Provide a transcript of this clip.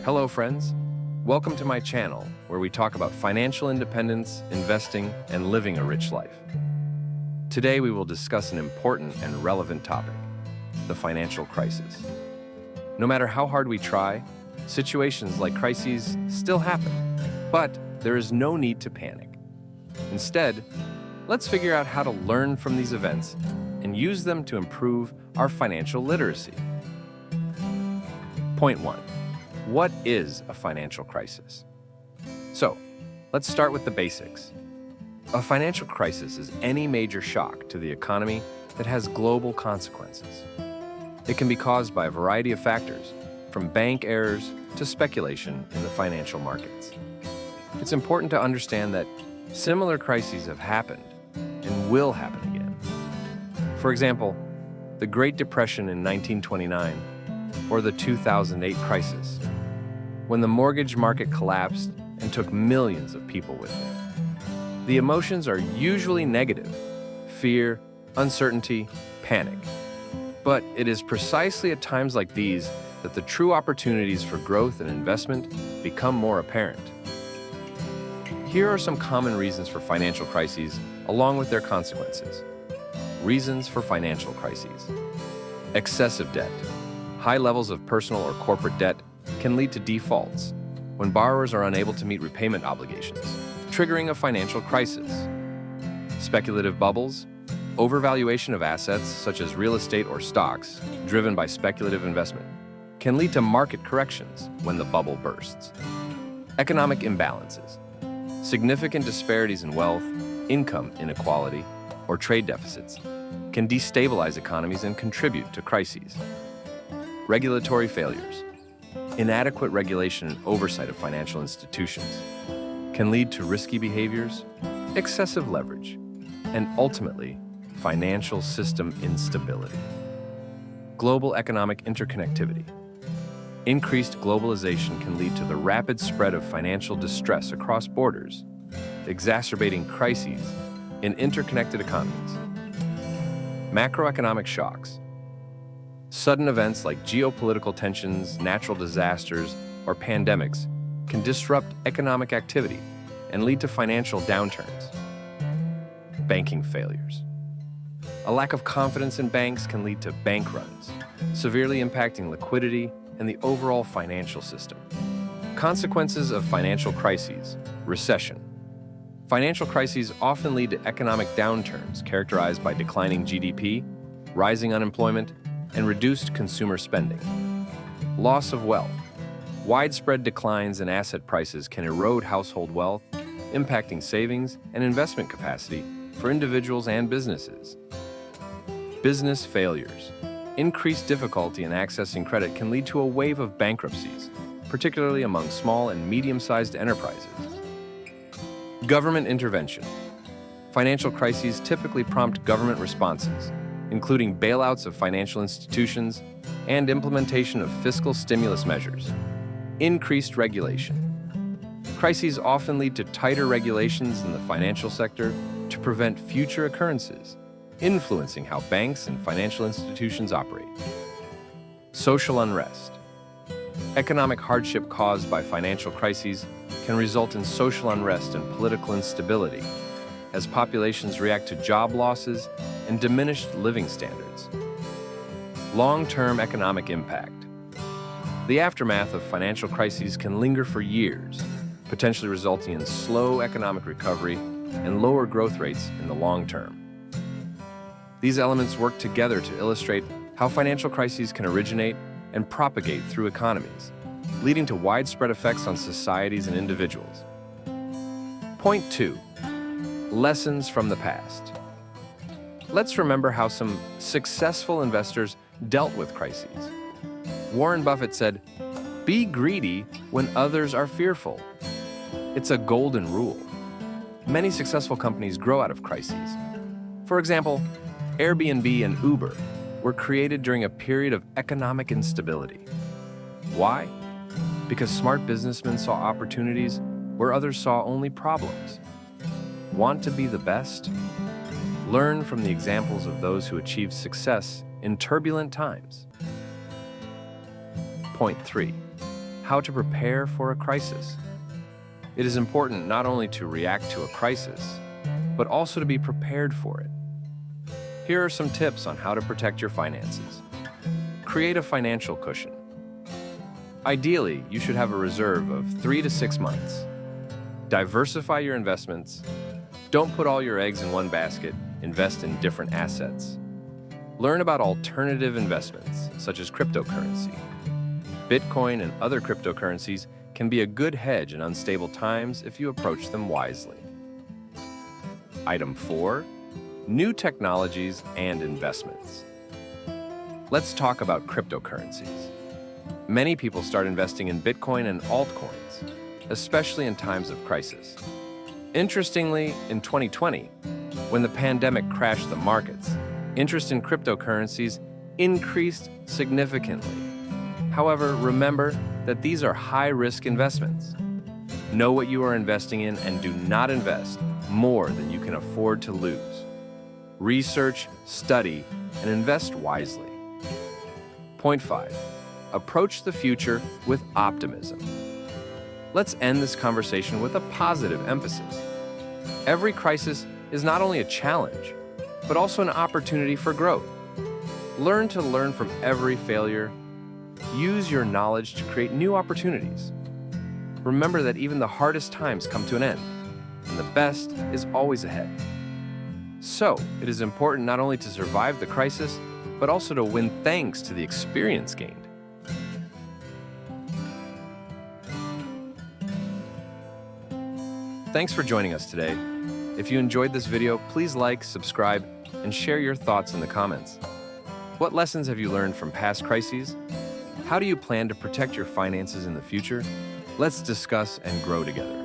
Hello, friends. Welcome to my channel, where we talk about financial independence, investing, and living a rich life. Today, we will discuss an important and relevant topic, the financial crisis. No matter how hard we try, situations like crises still happen, but there is no need to panic. Instead, let's figure out how to learn from these events and use them to improve our financial literacy. Point 1. What is a financial crisis? So, let's start with the basics. A financial crisis is any major shock to the economy that has global consequences. It can be caused by a variety of factors, from bank errors to speculation in the financial markets. It's important to understand that similar crises have happened and will happen again. For example, the Great Depression in 1929 or the 2008 crisis, when the mortgage market collapsed and took millions of people with it. The emotions are usually negative: fear, uncertainty, panic. But it is precisely at times like these that the true opportunities for growth and investment become more apparent. Here are some common reasons for financial crises, along with their consequences. Reasons for financial crises. Excessive debt. High levels of personal or corporate debt can lead to defaults, when borrowers are unable to meet repayment obligations, triggering a financial crisis. Speculative bubbles. Overvaluation of assets, such as real estate or stocks, driven by speculative investment, can lead to market corrections when the bubble bursts. Economic imbalances. Significant disparities in wealth, income inequality, or trade deficits can destabilize economies and contribute to crises. Regulatory failures. Inadequate regulation and oversight of financial institutions can lead to risky behaviors, excessive leverage, and ultimately, financial system instability. Global economic interconnectivity. Increased globalization can lead to the rapid spread of financial distress across borders, exacerbating crises in interconnected economies. Macroeconomic shocks. Sudden events like geopolitical tensions, natural disasters, or pandemics can disrupt economic activity and lead to financial downturns. Banking failures. A lack of confidence in banks can lead to bank runs, severely impacting liquidity and the overall financial system. Consequences of financial crises. Recession. Financial crises often lead to economic downturns characterized by declining GDP, rising unemployment, and reduced consumer spending. Loss of wealth. Widespread declines in asset prices can erode household wealth, impacting savings and investment capacity for individuals and businesses. Business failures. Increased difficulty in accessing credit can lead to a wave of bankruptcies, particularly among small and medium-sized enterprises. Government intervention. Financial crises typically prompt government responses, including bailouts of financial institutions and implementation of fiscal stimulus measures. Increased regulation. Crises often lead to tighter regulations in the financial sector to prevent future occurrences, influencing how banks and financial institutions operate. Social unrest. Economic hardship caused by financial crises can result in social unrest and political instability, as populations react to job losses and diminished living standards. Long-term economic impact. The aftermath of financial crises can linger for years, potentially resulting in slow economic recovery and lower growth rates in the long term. These elements work together to illustrate how financial crises can originate and propagate through economies, leading to widespread effects on societies and individuals. Point 2. Lessons from the past. Let's remember how some successful investors dealt with crises. Warren Buffett said, "Be greedy when others are fearful." It's a golden rule. Many successful companies grow out of crises. For example, Airbnb and Uber were created during a period of economic instability. Why? Because smart businessmen saw opportunities where others saw only problems. Want to be the best? Learn from the examples of those who achieved success in turbulent times. Point 3. how to prepare for a crisis. It is important not only to react to a crisis, but also to be prepared for it. Here are some tips on how to protect your finances. Create a financial cushion. Ideally, you should have a reserve of 3 to 6 months. Diversify your investments. Don't put all your eggs in one basket. Invest in different assets. Learn about alternative investments, such as cryptocurrency. Bitcoin and other cryptocurrencies can be a good hedge in unstable times if you approach them wisely. Item 4. New technologies and investments. Let's talk about cryptocurrencies. Many people start investing in Bitcoin and altcoins, especially in times of crisis. Interestingly, in 2020, when the pandemic crashed the markets, interest in cryptocurrencies increased significantly. However, remember that these are high-risk investments. Know what you are investing in and do not invest more than you can afford to lose. Research, study, and invest wisely. Point 5. Approach the future with optimism. Let's end this conversation with a positive emphasis. Every crisis is not only a challenge, but also an opportunity for growth. Learn from every failure. Use your knowledge to create new opportunities. Remember that even the hardest times come to an end, and the best is always ahead. So, it is important not only to survive the crisis, but also to win thanks to the experience gained. Thanks for joining us today. If you enjoyed this video, please like, subscribe, and share your thoughts in the comments. What lessons have you learned from past crises? How do you plan to protect your finances in the future? Let's discuss and grow together.